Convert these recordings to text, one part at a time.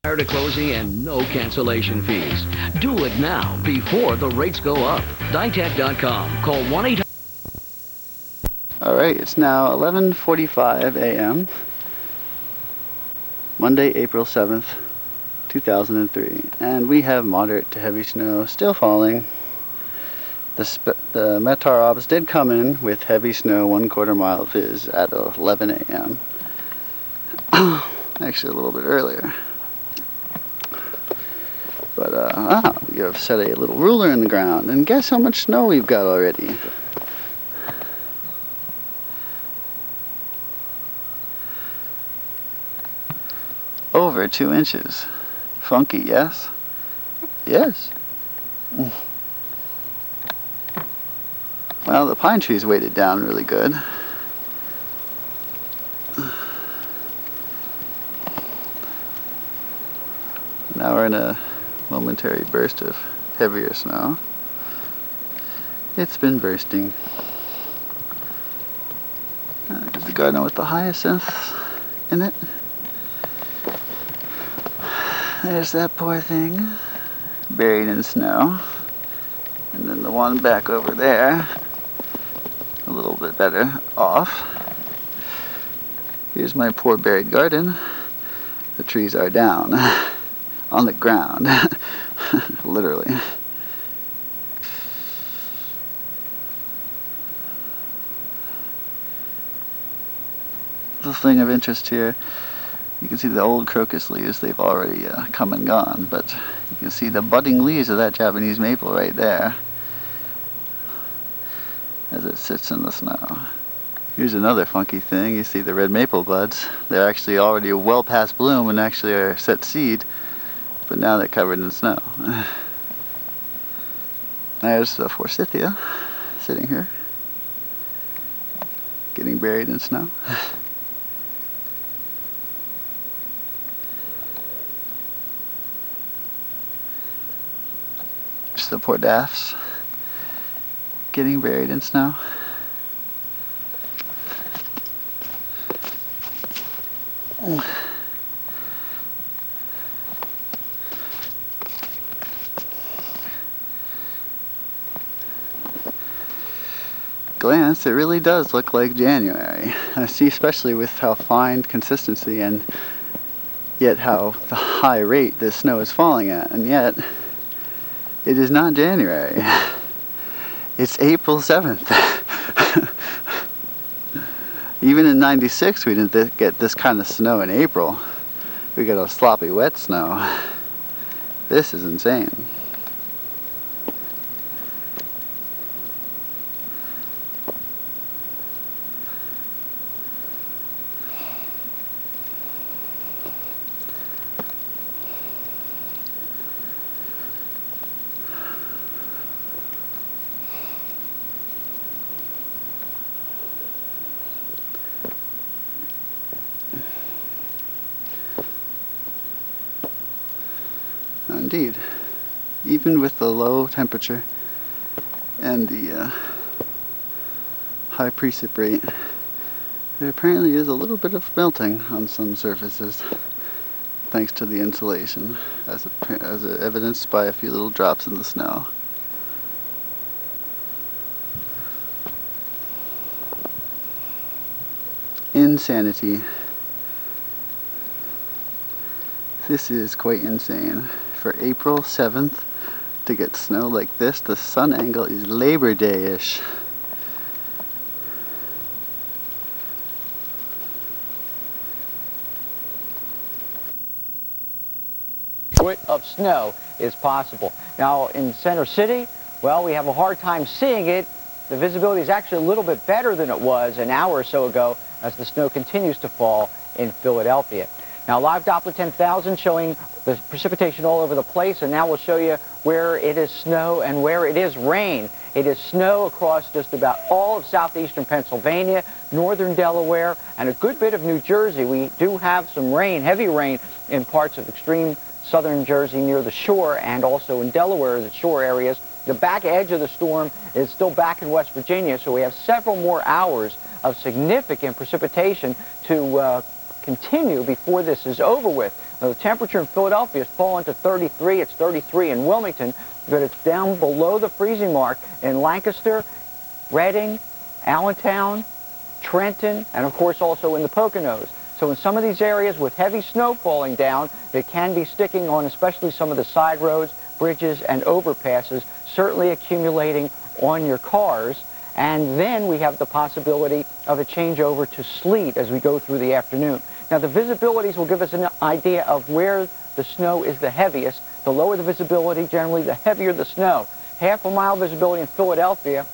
Prior to closing and no cancellation fees. Do it now before the rates go up. Ditech.com. Call 1-800. All right, it's now 11:45 a.m. Monday, April 7th, 2003, and we have moderate to heavy snow still falling. The Meteor Ops did come in with heavy snow, 1/4 mile viz at 11 a.m. Actually, a little bit earlier. But we have set a little ruler in the ground, and guess how much snow we've got already? Over 2 inches. Funky, yes? Yes. Well, the pine trees weighted down really good. Now we're in a momentary burst of heavier snow. It's been bursting. There's the garden with the hyacinths in it. There's that poor thing, buried in snow. And then the one back over there, a little bit better off. Here's my poor buried garden. The trees are down on the ground, literally. The thing of interest here, you can see the old crocus leaves, they've already come and gone, but you can see the budding leaves of that Japanese maple right there as it sits in the snow. Here's another funky thing. You see the red maple buds. They're actually already well past bloom and actually are set seed, but now they're covered in snow. There's the forsythia sitting here, getting buried in snow. There's the poor daffs getting buried in snow. Glance, it really does look like January. I see, especially with how fine consistency and yet how the high rate this snow is falling at, and yet it is not January. It's April 7th. Even in '96 we didn't get this kind of snow in April. We got a sloppy wet snow. This is insane. Indeed, even with the low temperature and the high precip rate, there apparently is a little bit of melting on some surfaces, thanks to the insulation, as evidenced by a few little drops in the snow. Insanity. This is quite insane. For April 7th to get snow like this, the sun angle is Labor Day-ish. Foot of snow is possible. Now in Center City, well, we have a hard time seeing it. The visibility is actually a little bit better than it was an hour or so ago as the snow continues to fall in Philadelphia. Now live Doppler 10,000 showing the precipitation all over the place, and now we'll show you where it is snow and where it is rain. It is snow across just about all of southeastern Pennsylvania, northern Delaware, and a good bit of New Jersey. We do have some rain, heavy rain, in parts of extreme southern Jersey near the shore, and also in Delaware, the shore areas. The back edge of the storm is still back in West Virginia, so we have several more hours of significant precipitation to continue before this is over with. Now, the temperature in Philadelphia has fallen to 33. It's 33 in Wilmington, but it's down below the freezing mark in Lancaster, Reading, Allentown, Trenton, and of course also in the Poconos. So in some of these areas with heavy snow falling down, it can be sticking on especially some of the side roads, bridges, and overpasses, certainly accumulating on your cars. And then we have the possibility of a changeover to sleet as we go through the afternoon. Now the visibilities will give us an idea of where the snow is the heaviest. The lower the visibility, generally the heavier the snow. Half a mile visibility in Philadelphia,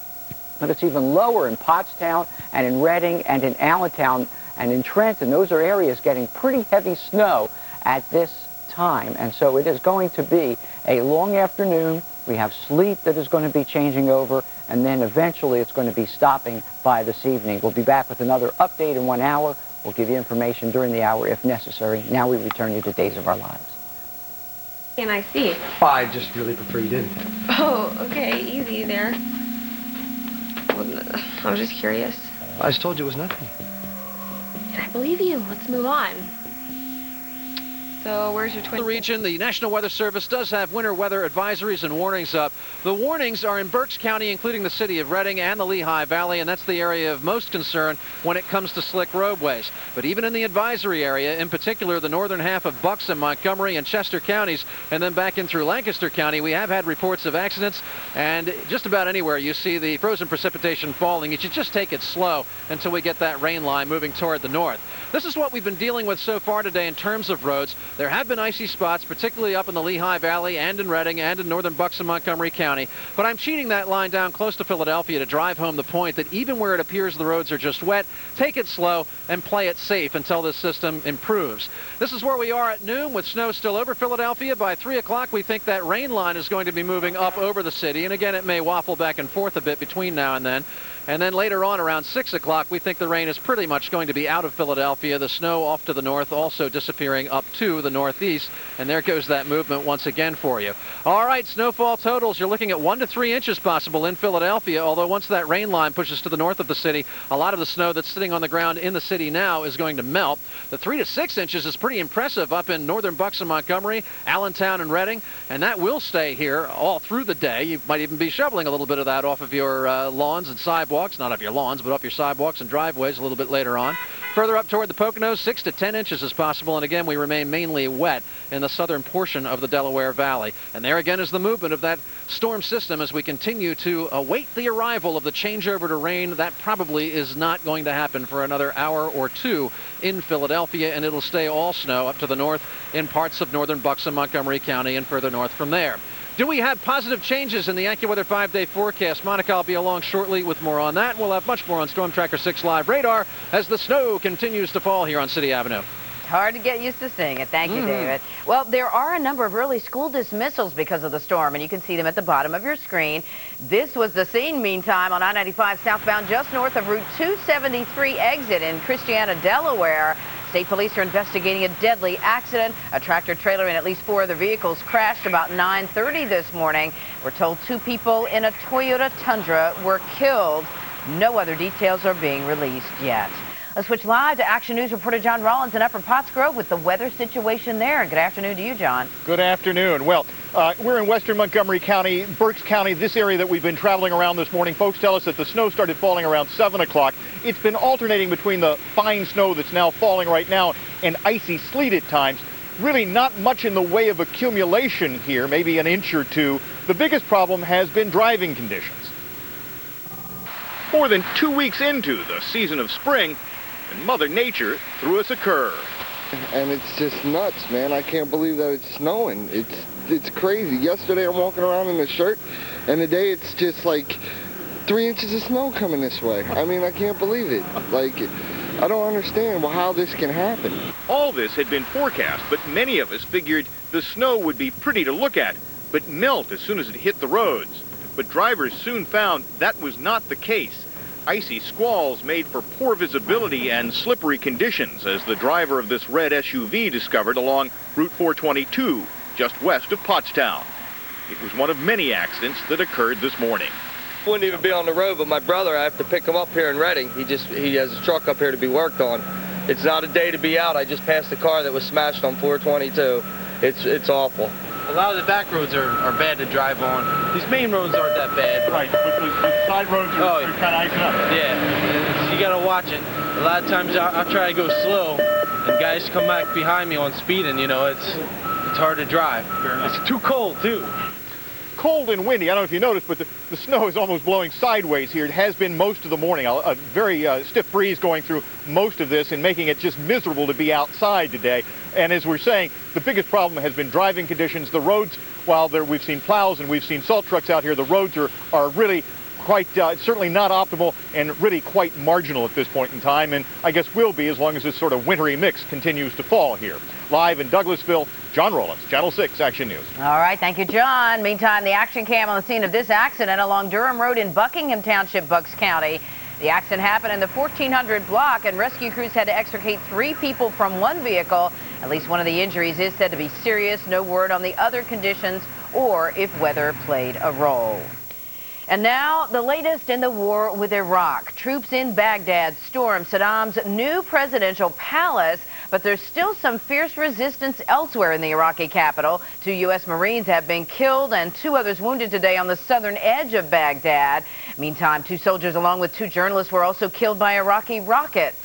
but it's even lower in Pottstown and in Reading and in Allentown and in Trenton. Those are areas getting pretty heavy snow at this time. And so it is going to be a long afternoon. We have sleet that is going to be changing over, and then eventually it's going to be stopping by this evening. We'll be back with another update in 1 hour. We'll give you information during the hour if necessary. Now we return you to Days of Our Lives. And I see. Well, I just really prefer you didn't. Oh, okay, easy there. Well, I was just curious. I just told you it was nothing. And I believe you. Let's move on. So where's your twin? The region, the National Weather Service does have winter weather advisories and warnings up. The warnings are in Berks County, including the city of Reading and the Lehigh Valley, and that's the area of most concern when it comes to slick roadways. But even in the advisory area, in particular the northern half of Bucks and Montgomery and Chester counties, and then back in through Lancaster County, we have had reports of accidents, and just about anywhere you see the frozen precipitation falling, you should just take it slow until we get that rain line moving toward the north. This is what we've been dealing with so far today in terms of roads. There have been icy spots, particularly up in the Lehigh Valley and in Reading and in northern Bucks and Montgomery County. But I'm cheating that line down close to Philadelphia to drive home the point that even where it appears the roads are just wet, take it slow and play it safe until this system improves. This is where we are at noon with snow still over Philadelphia. By 3 o'clock, we think that rain line is going to be moving up over the city. And again, it may waffle back and forth a bit between now and then. And then later on around 6 o'clock, we think the rain is pretty much going to be out of Philadelphia. The snow off to the north also disappearing up to the northeast. And there goes that movement once again for you. All right, snowfall totals. You're looking at 1 to 3 inches possible in Philadelphia, although once that rain line pushes to the north of the city, a lot of the snow that's sitting on the ground in the city now is going to melt. The 3 to 6 inches is pretty impressive up in northern Bucks and Montgomery, Allentown and Reading, and that will stay here all through the day. You might even be shoveling a little bit of that off of your lawns and sidewalks, not off your lawns, but off your sidewalks and driveways a little bit later on. Further up toward the Poconos, 6 to 10 inches is possible, and again, we remain mainly wet in the southern portion of the Delaware Valley. And there again is the movement of that storm system as we continue to await the arrival of the changeover to rain. That probably is not going to happen for another hour or two in Philadelphia, and it'll stay all snow up to the north in parts of northern Bucks and Montgomery County and further north from there. Do we have positive changes in the AccuWeather 5-day forecast? Monica, I'll be along shortly with more on that. We'll have much more on Storm Tracker 6 Live Radar as the snow continues to fall here on City Avenue. Hard to get used to seeing it. Thank you, David. Well, there are a number of early school dismissals because of the storm, and you can see them at the bottom of your screen. This was the scene, meantime, on I-95 southbound just north of Route 273 exit in Christiana, Delaware. State police are investigating a deadly accident. A tractor trailer and at least 4 other vehicles crashed about 9:30 this morning. We're told 2 people in a Toyota Tundra were killed. No other details are being released yet. Let's switch live to Action News reporter John Rollins in Upper Pottsgrove with the weather situation there. Good afternoon to you, John. Good afternoon. Well, we're in western Montgomery County, Berks County, this area that we've been traveling around this morning. Folks tell us that the snow started falling around 7 o'clock. It's been alternating between the fine snow that's now falling right now and icy sleet at times. Really not much in the way of accumulation here, maybe an inch or two. The biggest problem has been driving conditions. More than 2 weeks into the season of spring, and Mother Nature threw us a curve. And it's just nuts, man. I can't believe that it's snowing. It's crazy. Yesterday I'm walking around in a shirt, and today it's just like 3 inches of snow coming this way. I mean, I can't believe it. Like, I don't understand how this can happen. All this had been forecast, but many of us figured the snow would be pretty to look at, but melt as soon as it hit the roads. But drivers soon found that was not the case. Icy squalls made for poor visibility and slippery conditions, as the driver of this red SUV discovered along Route 422, just west of Pottstown. It was one of many accidents that occurred this morning. Wouldn't even be on the road, but my brother, I have to pick him up here in Reading. He has a truck up here to be worked on. It's not a day to be out. I just passed a car that was smashed on 422. It's awful. A lot of the back roads are bad to drive on. These main roads aren't that bad. Right, but the side roads are kind of icing up. Yeah, you gotta watch it. A lot of times I'll try to go slow, and guys come back behind me on speeding. You know, it's hard to drive. It's too cold too. Cold and windy. I don't know if you noticed, but the snow is almost blowing sideways here. It has been most of the morning. A very stiff breeze going through most of this and making it just miserable to be outside today. And as we're saying, the biggest problem has been driving conditions. The roads, while we've seen plows and we've seen salt trucks out here, the roads are really quite, certainly not optimal and really quite marginal at this point in time, and I guess will be as long as this sort of wintry mix continues to fall here. Live in Douglasville, John Rollins, Channel 6 Action News. All right, thank you, John. Meantime, the action cam on the scene of this accident along Durham Road in Buckingham Township, Bucks County. The accident happened in the 1400 block, and rescue crews had to extricate 3 people from one vehicle. At least one of the injuries is said to be serious. No word on the other conditions or if weather played a role. And now, the latest in the war with Iraq. Troops in Baghdad stormed Saddam's new presidential palace, but there's still some fierce resistance elsewhere in the Iraqi capital. 2 U.S. Marines have been killed and 2 others wounded today on the southern edge of Baghdad. Meantime, 2 soldiers along with 2 journalists were also killed by Iraqi rockets.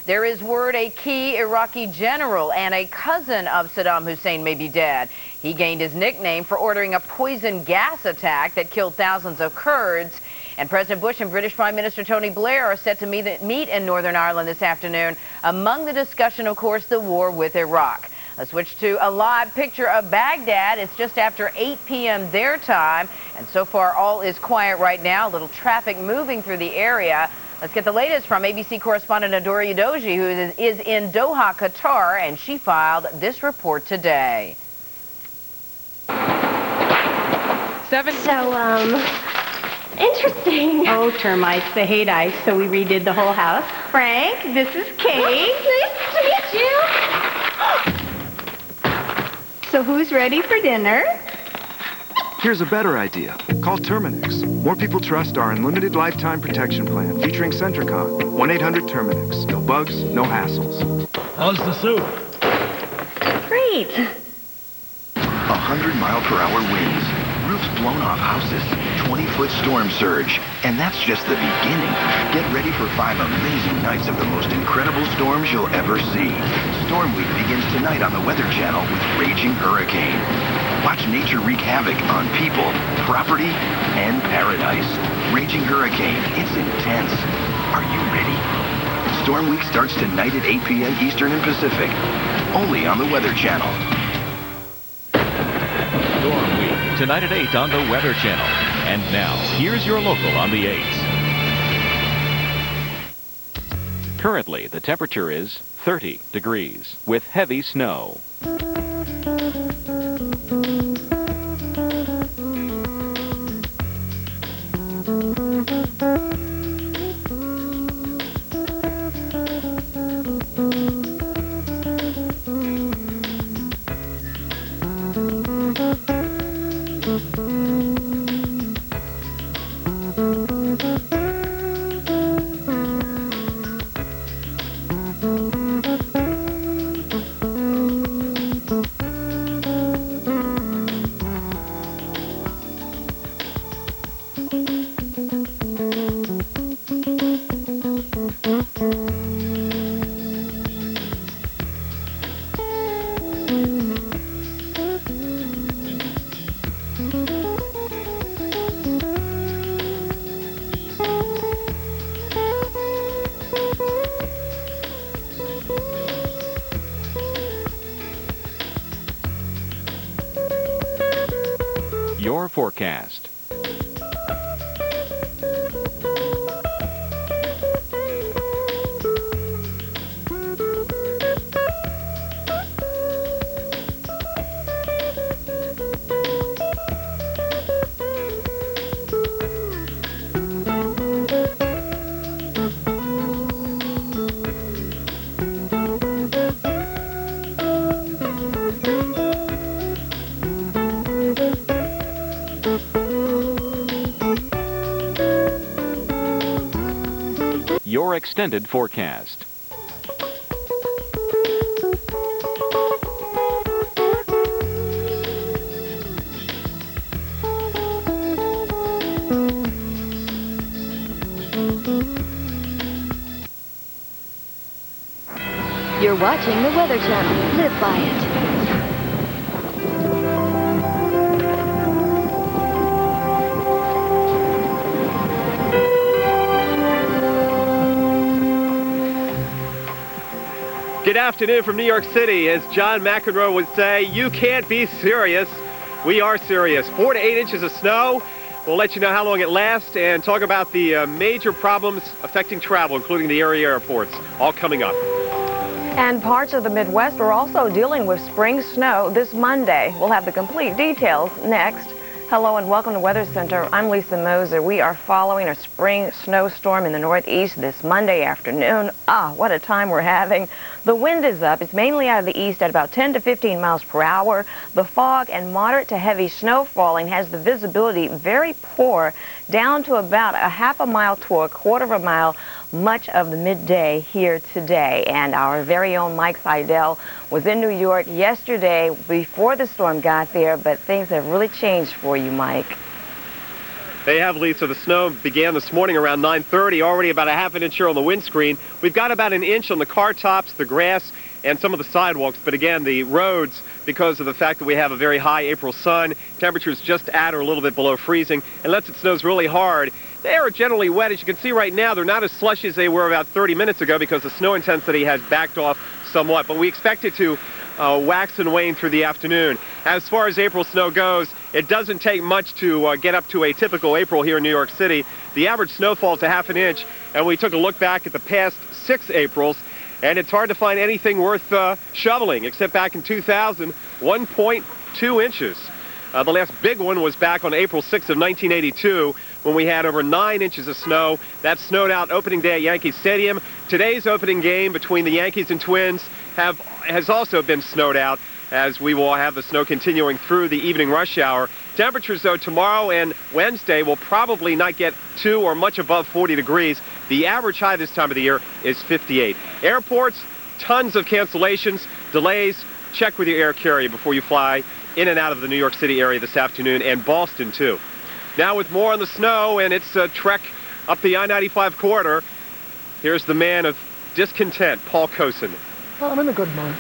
There is word a key Iraqi general and a cousin of Saddam Hussein may be dead. He gained his nickname for ordering a poison gas attack that killed thousands of Kurds. And President Bush and British Prime Minister Tony Blair are set to meet in Northern Ireland this afternoon. Among the discussion, of course, the war with Iraq. Let's switch to a live picture of Baghdad. It's just after 8 p.m. their time, and so far all is quiet right now. Little traffic moving through the area. Let's get the latest from ABC correspondent Adora Yadoji, who is in Doha, Qatar, and she filed this report today. Interesting. Oh, termites, they hate ice, so we redid the whole house. Frank, this is Kate. Nice to meet you. So who's ready for dinner? Here's a better idea. Call Terminix. More people trust our unlimited lifetime protection plan featuring Centricon. 1-800-TERMINIX. No bugs, no hassles. How's the soup? Great. 100-mile-per-hour winds, roofs blown off houses, 20-foot storm surge, and that's just the beginning. Get ready for 5 amazing nights of the most incredible storms you'll ever see. Storm Week begins tonight on the Weather Channel with Raging Hurricane. Watch nature wreak havoc on people, property, and paradise. Raging Hurricane, it's intense. Are you ready? Storm Week starts tonight at 8 p.m. Eastern and Pacific, only on the Weather Channel. Storm Week, tonight at 8 on the Weather Channel. And now, here's your local on the 8s. Currently, the temperature is 30 degrees with heavy snow. Your forecast. Your extended forecast. You're watching the Weather Channel. Live by it. Good afternoon from New York City. As John McEnroe would say, you can't be serious. We are serious. 4 to 8 inches of snow. We'll let you know how long it lasts and talk about the major problems affecting travel, including the area airports, all coming up. And parts of the Midwest are also dealing with spring snow this Monday. We'll have the complete details next. Hello and welcome to Weather Center. I'm Lisa Moser. We are following a spring snowstorm in the Northeast this Monday afternoon. What a time we're having. The wind is up. It's mainly out of the east at about 10 to 15 miles per hour. The fog and moderate to heavy snow falling has the visibility very poor, down to about a half a mile to a quarter of a mile much of the midday here today. And our very own Mike Seidel was in New York yesterday before the storm got there, but things have really changed for you, Mike. They have, Lisa. The snow began this morning around 9:30, already about a half an inch here on the windscreen. We've got about an inch on the car tops, the grass, and some of the sidewalks. But again, the roads, because of the fact that we have a very high April sun, temperatures just at or a little bit below freezing. Unless it snows really hard, they are generally wet. As you can see right now, they're not as slushy as they were about 30 minutes ago because the snow intensity has backed off somewhat. But we expect it to wax and wane through the afternoon. As far as April snow goes, it doesn't take much to get up to a typical April here in New York City. The average snowfall is a half an inch, and we took a look back at the past 6 Aprils, and it's hard to find anything worth shoveling, except back in 2000, 1.2 inches. The last big one was back on April 6th of 1982 when we had over 9 inches of snow. That snowed out opening day at Yankee Stadium. Today's opening game between the Yankees and Twins has also been snowed out, as we will have the snow continuing through the evening rush hour. Temperatures, though, tomorrow and Wednesday will probably not get to or much above 40 degrees. The average high this time of the year is 58. Airports, tons of cancellations, delays. Check with your air carrier before you fly in and out of the New York City area this afternoon, and Boston, too. Now with more on the snow and its trek up the I-95 corridor, here's the man of discontent, Paul Cosin. Well, I'm in a good mood.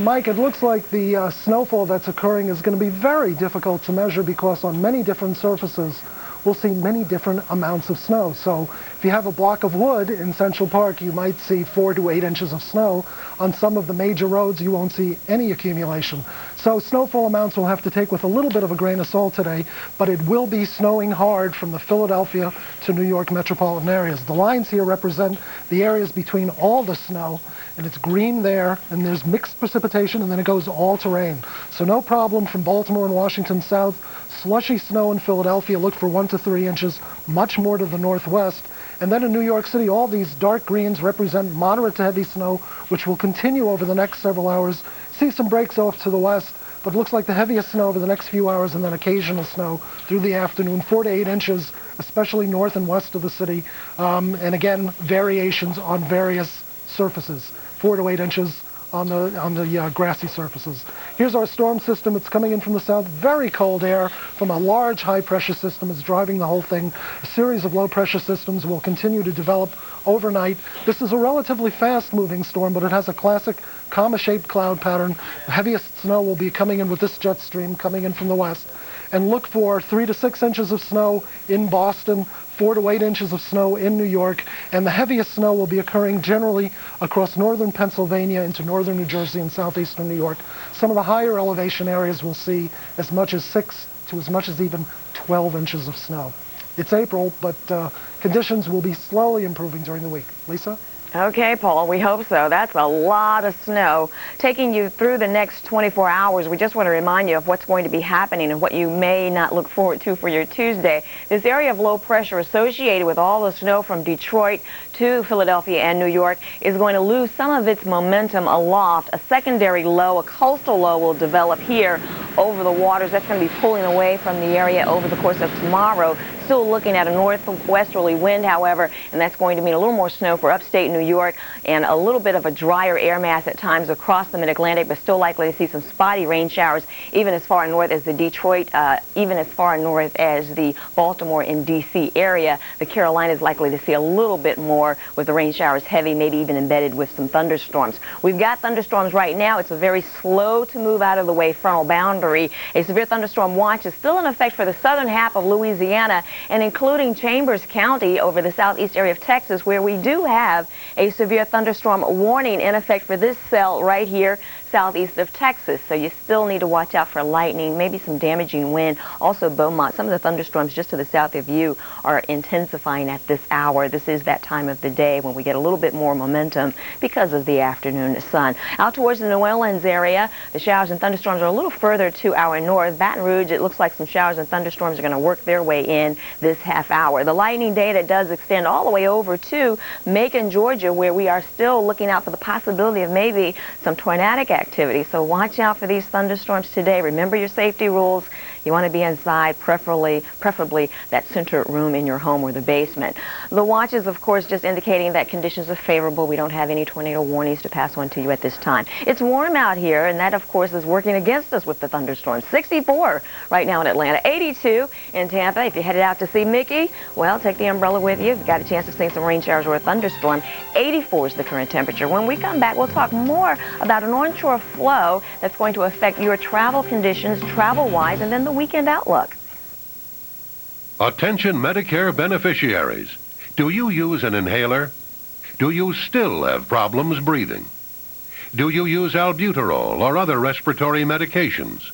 Mike, it looks like the snowfall that's occurring is going to be very difficult to measure because on many different surfaces we'll see many different amounts of snow. So if you have a block of wood in Central Park, you might see 4 to 8 inches of snow. On some of the major roads, you won't see any accumulation. So snowfall amounts we'll have to take with a little bit of a grain of salt today, but it will be snowing hard from the Philadelphia to New York metropolitan areas. The lines here represent the areas between all the snow, and it's green there, and there's mixed precipitation, and then it goes all to rain. So no problem from Baltimore and Washington south. Slushy snow in Philadelphia, look for 1 to 3 inches, much more to the northwest. And then in New York City, all these dark greens represent moderate to heavy snow, which will continue over the next several hours. See some breaks off to the west, but looks like the heaviest snow over the next few hours, and then occasional snow through the afternoon, 4 to 8 inches, especially north and west of the city. And again, variations on various surfaces, 4 to 8 inches on the grassy surfaces. Here's our storm system. It's coming in from the south. Very cold air from a large high-pressure system is driving the whole thing. A series of low-pressure systems will continue to develop overnight. This is a relatively fast-moving storm, but it has a classic comma-shaped cloud pattern. The heaviest snow will be coming in with this jet stream coming in from the west. And look for 3 to 6 inches of snow in Boston, 4 to 8 inches of snow in New York, and the heaviest snow will be occurring generally across northern Pennsylvania into northern New Jersey and southeastern New York. Some of the higher elevation areas will see as much as 6 to as much as even 12 inches of snow. It's April, but conditions will be slowly improving during the week. Lisa? Okay, Paul, we hope so. That's a lot of snow. Taking you through the next 24 hours, we just want to remind you of what's going to be happening and what you may not look forward to for your Tuesday. This area of low pressure associated with all the snow from Detroit to Philadelphia and New York is going to lose some of its momentum aloft. A secondary low, a coastal low, will develop here over the waters. That's going to be pulling away from the area over the course of tomorrow. still looking at a northwesterly wind, however, and that's going to mean a little more snow for upstate New York and a little bit of a drier air mass at times across the mid-Atlantic, but still likely to see some spotty rain showers even as far north as the Detroit, even as far north as the Baltimore and D.C. area. The Carolinas likely to see a little bit more with the rain showers heavy, maybe even embedded with some thunderstorms. We've got thunderstorms right now. It's a very slow to move out of the way frontal boundary. A severe thunderstorm watch is still in effect for the southern half of Louisiana and including Chambers County over the southeast area of Texas, where we do have a severe thunderstorm warning in effect for this cell right here southeast of Texas. So you still need to watch out for lightning, maybe some damaging wind. Also Beaumont, some of the thunderstorms just to the south of you are intensifying at this hour. This is that time of the day when we get a little bit more momentum because of the afternoon sun. Out towards the New Orleans area, the showers and thunderstorms are a little further to our north. Baton Rouge, it looks like some showers and thunderstorms are going to work their way in this half hour. The lightning data does extend all the way over to Macon, Georgia, where we are still looking out for the possibility of maybe some tornadic activity. So watch out for these thunderstorms today. Remember your safety rules. You want to be inside, preferably that center room in your home or the basement. The watch is, of course, just indicating that conditions are favorable. We don't have any tornado warnings to pass on to you at this time. It's warm out here, and that, of course, is working against us with the thunderstorms. 64 right now in Atlanta, 82 in Tampa. If you're headed out to see Mickey, well, take the umbrella with you. If you've got a chance of seeing some rain showers or a thunderstorm, 84 is the current temperature. When we come back, we'll talk more about an onshore flow that's going to affect your travel conditions, travel-wise, and then the weekend outlook. Attention Medicare beneficiaries. Do you use an inhaler? Do you still have problems breathing? Do you use albuterol or other respiratory medications?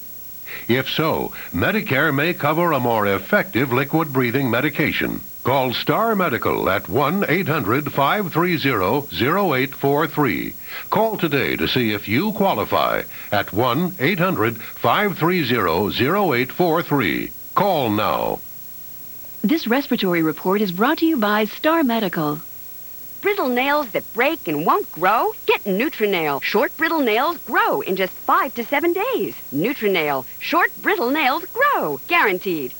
If so, Medicare may cover a more effective liquid breathing medication. Call Star Medical at 1-800-530-0843. Call today to see if you qualify at 1-800-530-0843. Call now. This respiratory report is brought to you by Star Medical. Brittle nails that break and won't grow? Get Nutrinail. Short brittle nails grow in just 5 to 7 days. Nutrinail. Short brittle nails grow. Guaranteed.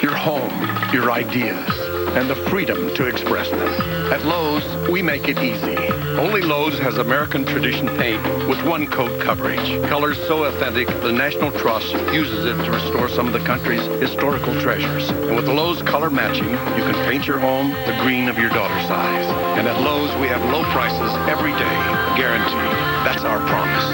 Your home, your ideas, and the freedom to express them. At Lowe's, we make it easy. Only Lowe's has American tradition paint with one coat coverage. Colors so authentic, the National Trust uses it to restore some of the country's historical treasures. And with Lowe's color matching, you can paint your home the green of your daughter's eyes. And at Lowe's, we have low prices every day, guaranteed. That's our promise.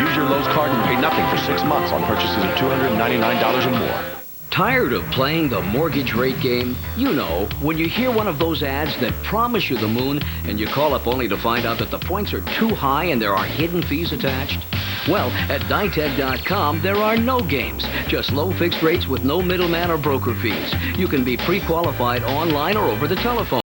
Use your Lowe's card and pay nothing for 6 months on purchases of $299 or more. Tired of playing the mortgage rate game? You know, when you hear one of those ads that promise you the moon and you call up only to find out that the points are too high and there are hidden fees attached? Well, at Ditech.com, there are no games, just low fixed rates with no middleman or broker fees. You can be pre-qualified online or over the telephone.